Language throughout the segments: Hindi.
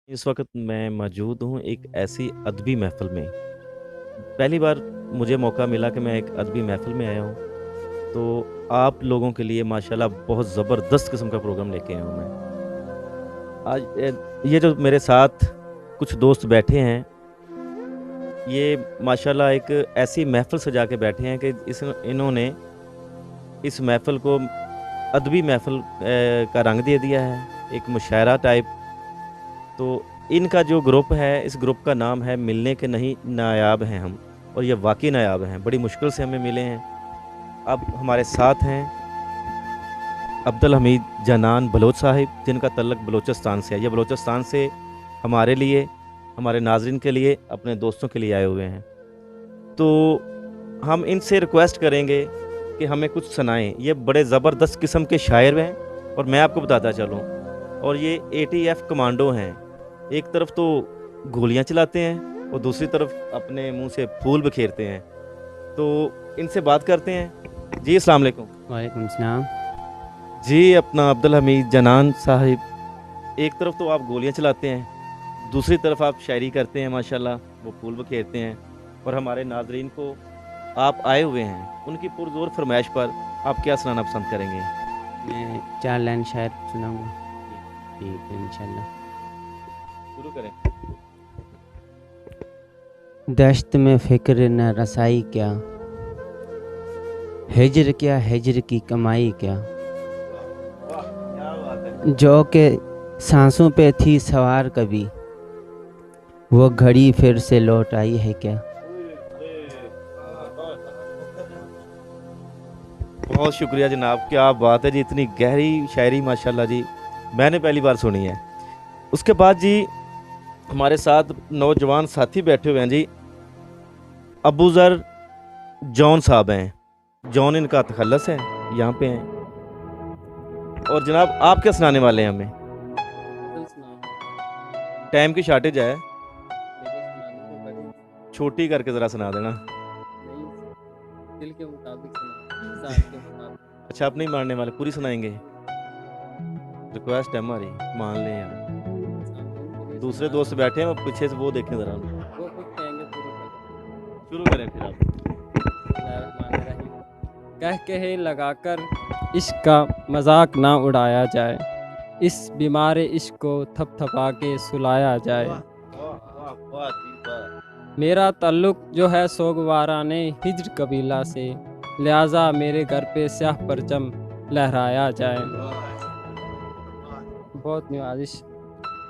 इस वक़्त मैं मौजूद हूँ एक ऐसी अदबी महफ़िल में। पहली बार मुझे मौका मिला कि मैं एक अदबी महफ़िल में आया हूँ, तो आप लोगों के लिए माशाल्लाह बहुत ज़बरदस्त किस्म का प्रोग्राम लेके आया हूँ मैं। आज ये जो मेरे साथ कुछ दोस्त बैठे हैं, ये माशाल्लाह एक ऐसी महफ़िल सजा के बैठे हैं कि इन्होंने इस महफ़िल को अदबी महफ़िल का रंग दे दिया है, एक मुशायरा टाइप। तो इनका जो ग्रुप है, इस ग्रुप का नाम है मिलने के नहीं नायाब हैं हम, और ये वाक़ई नायाब हैं, बड़ी मुश्किल से हमें मिले हैं। अब हमारे साथ हैं अब्दुल हमीद जनान बलोच साहिब, जिनका तल्लुक बलूचिस्तान से है। ये बलूचिस्तान से हमारे लिए, हमारे नाज़रीन के लिए, अपने दोस्तों के लिए आए हुए हैं। तो हम इनसे रिक्वेस्ट करेंगे कि हमें कुछ सुनाएँ। ये बड़े ज़बरदस्त किस्म के शायर हैं, और मैं आपको बताता चलूँ, और ये एटीएफ कमांडो हैं। एक तरफ तो गोलियाँ चलाते हैं और दूसरी तरफ अपने मुँह से फूल बिखेरते हैं। तो इनसे बात करते हैं। जी, अस्सलाम वालेकुम। वालेकुम सलाम। जी, अपना अब्दुल हमीद जनान साहिब, एक तरफ तो आप गोलियाँ चलाते हैं, दूसरी तरफ आप शायरी करते हैं माशाल्लाह, वो फूल बिखेरते हैं, और हमारे नाज़रीन को आप आए हुए हैं, उनकी पुरज़ोर फ़रमाइश पर आप क्या सुनाना पसंद करेंगे? मैं 4 लाइन शायर सुनाऊँगा। ठीक है इंशाल्लाह। शुरू करें। दश्त में फ़िक्र न रसाई क्या, हिज्र क्या हिज्र की कमाई क्या, वाह! क्या बात है। जो के सांसों पे थी सवार कभी, वो घड़ी फिर से लौट आई है क्या। बहुत शुक्रिया जनाब, क्या बात है जी, इतनी गहरी शायरी माशाल्लाह जी, मैंने पहली बार सुनी है। उसके बाद जी हमारे साथ नौजवान साथी बैठे हुए हैं जी, अबू ज़र जॉन साहब हैं। जॉन इनका तखल्लुस है, यहाँ पे हैं। और जनाब आप क्या सुनाने वाले हैं हमें? टाइम की शॉर्टेज है, छोटी करके ज़रा सुना देना। दिल के मुताबिक सुना, के मुताबिक। अच्छा, आप नहीं मानने वाले, पूरी सुनाएंगे? रिक्वेस्ट है हमारी, मान लें यार। दूसरे दोस्त बैठे हैं, वो पीछे से वो देखें ज़रा। वो खुद कहेंगे पूरी कर। शुरू करें फिर आप। कह के लगाकर इश्क का मजाक ना उड़ाया जाए, इस बीमार इश्क को थपथपा के सुलाया जाए। मेरा ताल्लुक जो है सोगवाराने हिज्र कबीला से, लिहाजा मेरे घर पे स्याह परचम लहराया जाए। बहुत नवाजिश।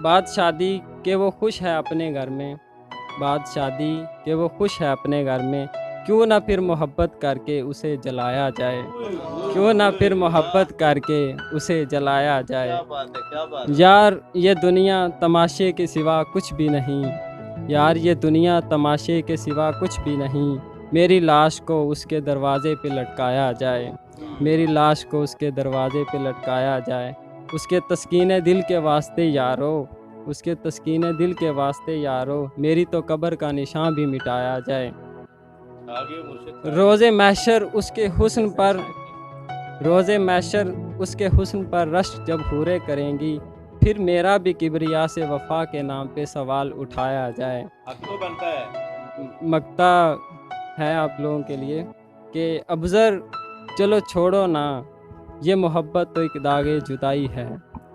बात शादी के वो खुश है अपने घर में, बात शादी के वो खुश है अपने घर में, क्यों ना फिर मोहब्बत करके उसे जलाया जाए, क्यों ना फिर मोहब्बत करके उसे जलाया जाए। क्या बात है, क्या बात है। यार ये दुनिया तमाशे के सिवा कुछ भी नहीं, यार ये दुनिया तमाशे के सिवा कुछ भी नहीं, मेरी लाश को उसके दरवाज़े पे लटकाया जाए, मेरी लाश को उसके दरवाज़े पे लटकाया जाए। उसके तस्कीन दिल के वास्ते यारो, उसके तस्कीन दिल के वास्ते यारो, मेरी तो कब्र का निशान भी मिटाया जाए। रोज़े महशर उसके हुस्न पर, रोज़े महशर उसके हुस्न पर रश्क जब हूरे करेंगी, फिर मेरा भी किबरिया से वफ़ा के नाम पे सवाल उठाया जाए। हक तो बनता है। मकता है आप लोगों के लिए कि अबज़र चलो छोड़ो ना, ये मोहब्बत तो एक दागे जुदाई है।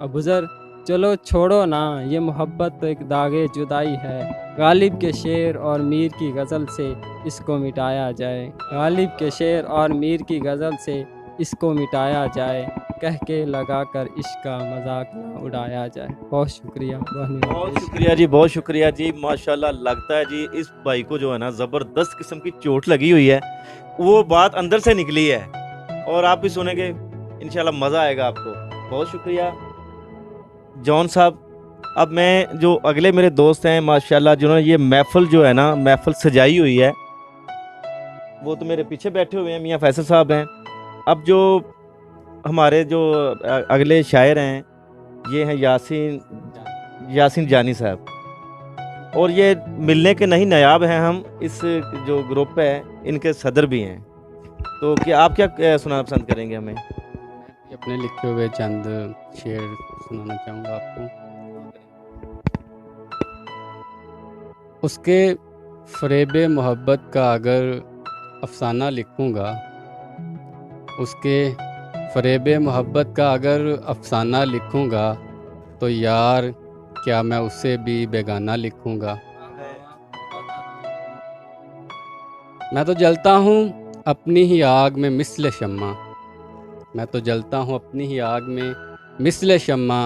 अबज़र चलो छोड़ो ना, ये मोहब्बत तो एक दागे जुदाई है। गालिब के शेर और मीर की गज़ल से इसको मिटाया जाए, गालिब के शेर और मीर की गज़ल से इसको मिटाया जाए, कह के लगा कर इश्क का मजाक ना उड़ाया जाए। बहुत शुक्रिया। बहुत शुक्रिया जी, बहुत शुक्रिया जी, माशाल्लाह। लगता है जी इस भाई को जो है ना ज़बरदस्त किस्म की चोट लगी हुई है, वो बात अंदर से निकली है, और आप भी सुनेंगे इंशाल्लाह मज़ा आएगा आपको। बहुत शुक्रिया जॉन साहब। अब मैं जो अगले मेरे दोस्त हैं माशाल्लाह, जिन्होंने ये महफ़िल जो है ना, महफ़िल सजाई हुई है, वो तो मेरे पीछे बैठे हुए हैं, मियाँ फैसल साहब हैं। अब जो हमारे जो अगले शायर हैं, ये हैं यासीन यासीन जानी साहब, और ये मिलने के नहीं नायाब हैं। हम इस जो ग्रुप है, इनके सदर भी हैं। तो क्या आप क्या सुनाना पसंद करेंगे हमें? अपने लिखे हुए चंद शेर सुनाना चाहूँगा आपको। उसके फ़रेब मोहब्बत का अगर अफ़साना लिखूँगा, उसके फ़रेब मोहब्बत का अगर अफ़साना लिखूँगा, तो यार क्या मैं उससे भी बेगाना लिखूँगा। मैं तो जलता हूँ अपनी ही आग में मिस्ल शम्मा, मैं तो जलता हूँ अपनी ही आग में मिस्ल शम्मा,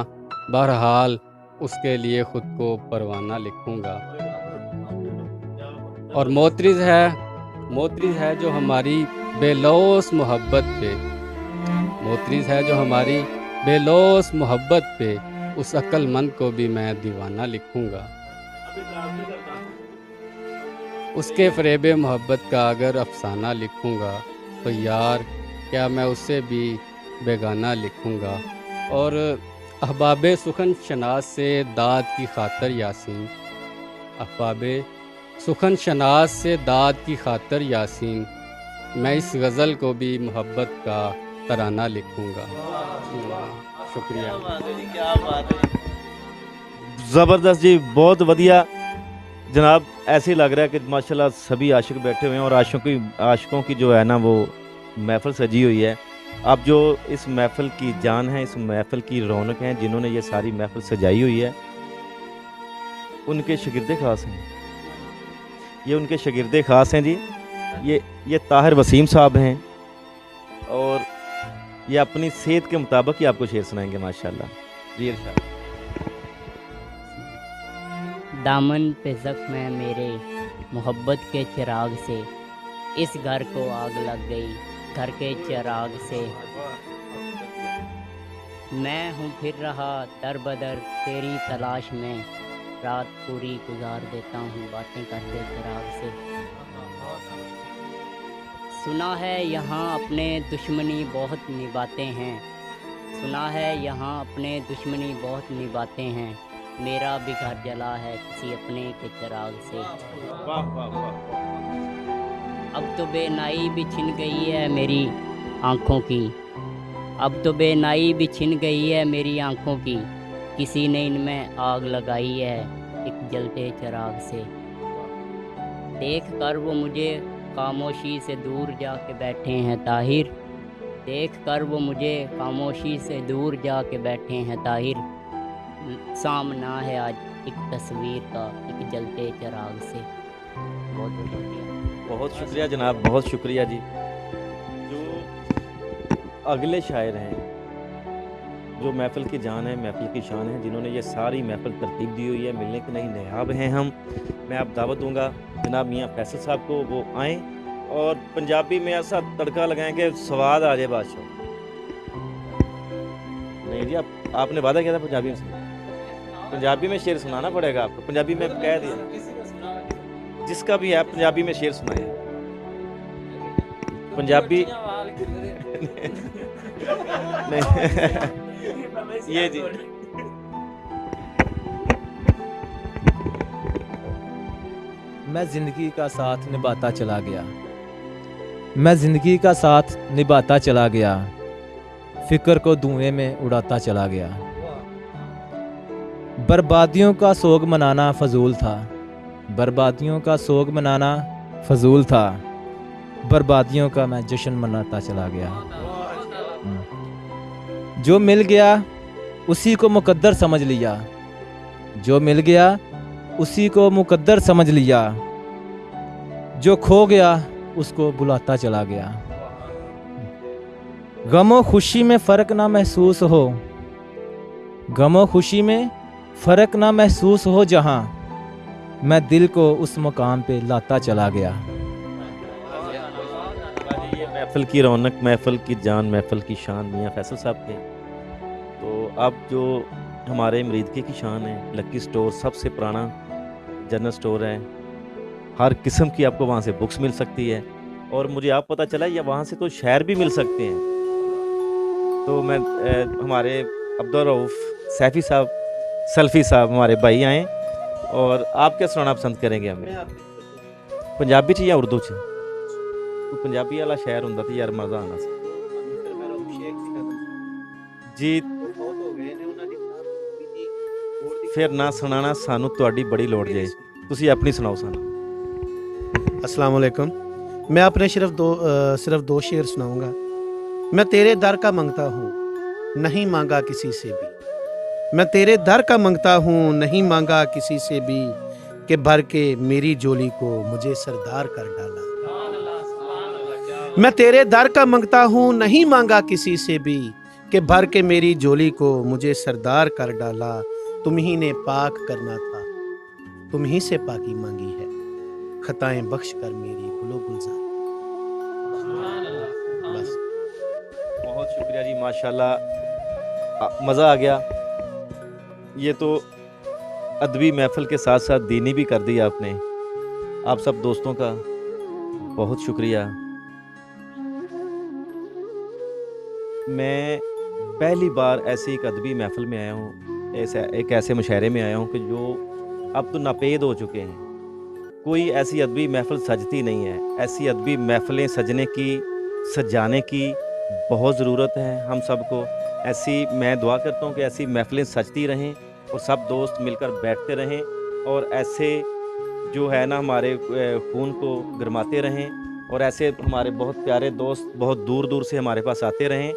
बहरहाल उसके लिए ख़ुद को परवाना लिखूँगा। और मोतरिज़ है जो हमारी बेलौस मोहब्बत पे, मोतरिज़ है जो हमारी बेलौस मोहब्बत पे, उस अक्लमंद को भी मैं दीवाना लिखूँगा। उसके फ़रेब मोहब्बत का अगर अफ़साना लिखूँगा, तो यार क्या मैं उससे भी बेगाना लिखूँगा। और अहबाब सुखन शनास से दाद की खातर यासीन, अहबाब सुखन शनास से दाद की खातर यासीन, मैं इस गज़ल को भी मोहब्बत का तराना लिखूँगा। शुक्रिया। क्या बात है। ज़बरदस्त जी, बहुत बढ़िया जनाब। ऐसे ही लग रहा है कि माशाल्लाह सभी आशिक बैठे हुए हैं और आशिकों की जो है ना वो महफ़िल सजी हुई है। अब जो इस महफ़िल की जान है, इस महफ़िल की रौनक है, जिन्होंने ये सारी महफ़िल सजाई हुई है, उनके शागिर्दे ख़ास हैं। ये उनके शागिर्दे ख़ास हैं जी। ये ताहिर वसीम साहब हैं और ये अपनी सेहत के मुताबिक ही आपको शेर सुनाएंगे माशाल्लाह। जी इरशाद। दामन पे ज़ख्म है मेरे मोहब्बत के चिराग से, इस घर को आग लग गई घर के चिराग से। मैं हूँ फिर रहा दर बदर तेरी तलाश में, रात पूरी गुजार देता हूँ बातें करते चिराग से। सुना है यहाँ अपने दुश्मनी बहुत निभाते हैं, सुना है यहाँ अपने दुश्मनी बहुत निभाते हैं, मेरा भी घर जला है किसी अपने के चिराग से। वाह वाह वाह। अब तो बेनाई भी छिन गई है मेरी आँखों की, अब तो बेनाई भी छिन गई है मेरी आँखों की, किसी ने इनमें आग लगाई है एक जलते चिराग से। देख कर वो मुझे खामोशी से दूर जाके बैठे हैं ताहिर, देख कर वो मुझे खामोशी से दूर जाके बैठे हैं ताहिर, सामना है आज एक तस्वीर का एक जलते चिराग से। बहुत बहुत शुक्रिया। बहुत शुक्रिया जनाब, बहुत शुक्रिया जी। जो अगले शायर हैं, जो महफ़िल की जान है, महफ़िल की शान है, जिन्होंने ये सारी महफ़िल तरतीब दी हुई है, मिलने के नहीं नायाब हैं हम। मैं अब दावत दूँगा जनाब मियाँ फैसल साहब को, वो आएँ और पंजाबी में ऐसा तड़का लगाएँ कि स्वाद आ जाए बादशाह। नहीं जी, आपने वादा किया था पंजाबी में सुनाना। पंजाबी में शेर सुनाना पड़ेगा आपको, पंजाबी में कह दिया। जिसका भी है पंजाबी में शेर सुनाए। पंजाबी नहीं ये जी। मैं ज़िंदगी का साथ निभाता चला गया, मैं ज़िंदगी का साथ निभाता चला गया, फ़िक्र को धुएं में उड़ाता चला गया। बर्बादियों का सोग मनाना फजूल था, बर्बादियों का सोग मनाना फजूल था, बर्बादियों का मैं जश्न मनाता चला गया। जो मिल गया उसी को मुकद्दर समझ लिया, जो मिल गया उसी को मुकद्दर समझ लिया, जो खो गया उसको बुलाता चला गया। गमो खुशी में फ़र्क ना महसूस हो, गमो खुशी में फ़र्क ना महसूस हो जहाँ, मैं दिल को उस मुकाम पे लाता चला गया। ये महफ़िल की रौनक, महफ़िल की जान, महफ़िल की शान मियाँ फैसल साहब थे। तो अब जो हमारे मरीदके की शान है, लक्की स्टोर सबसे पुराना जनरल स्टोर है, हर किस्म की आपको वहाँ से बुक्स मिल सकती है और मुझे आप पता चला या वहाँ से तो शायर भी मिल सकते हैं। तो मैं हमारे अब्दुल रऊफ़ सैफ़ी साहब, सल्फ़ी साहब हमारे भाई आए और आप क्या सुनाना पसंद करेंगे हमें? पंजाबी च या उर्दू च? तो पंजाबी वाला शायर हुंदा ते यार मज़ा आना सी। जी फिर ना सुनाना सानू तुहाडी बड़ी लोड़ जे। ਤੁਸੀਂ ਆਪਣੀ ਸੁਣਾਓ ਸਾਨੂੰ। अस्सलाम वालेकुम। मैं अपने सिर्फ दो शेर सुनाऊंगा। मैं तेरे दर का मांगता हूँ, नहीं मांगा किसी से भी। मैं तेरे दर का मांगता हूँ, नहीं मांगा किसी से भी, कि भर के मेरी झोली को मुझे सरदार कर डाला। मैं तेरे दर का मांगता हूँ, नहीं मांगा किसी से भी, कि भर के मेरी झोली को मुझे सरदार कर डाला। तुम ही ने पाक करना था, तुम ही से पाकी मांगी है, खताएं बख्श कर मेरी गुलो गुलजार। बस। बहुत शुक्रिया जी, माशाल्लाह मज़ा आ गया। ये तो अदबी महफ़िल के साथ साथ दीनी भी कर दिया आपने। आप सब दोस्तों का बहुत शुक्रिया। मैं पहली बार ऐसी एक अदबी महफ़िल में आया हूँ, एक ऐसे मुशायरे में आया हूँ कि जो अब तो नापेद हो चुके हैं। कोई ऐसी अदबी महफ़िल सजती नहीं है। ऐसी अदबी महफ़िलें सजने की, सजाने की बहुत ज़रूरत है हम सबको। ऐसी मैं दुआ करता हूँ कि ऐसी महफ़िलें सजती रहें और सब दोस्त मिलकर बैठते रहें और ऐसे जो है ना हमारे खून को गरमाते रहें और ऐसे हमारे बहुत प्यारे दोस्त बहुत दूर दूर से हमारे पास आते रहें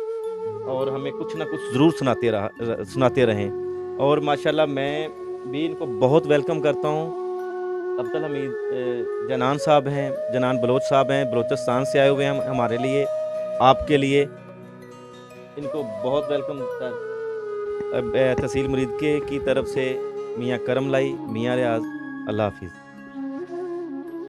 और हमें कुछ ना कुछ ज़रूर सुनाते रहें। और माशाल्लाह मैं भी इनको बहुत वेलकम करता हूँ। अब्दुल हमीद जनान साहब हैं, जनान बलोच साहब हैं, बलोचिस्तान से आए हुए हैं हमारे लिए, आपके लिए। इनको बहुत वेलकम तहसील मुरीद की तरफ से मियाँ करम लाई, मियाँ रियाज। अल्लाह हाफिज़।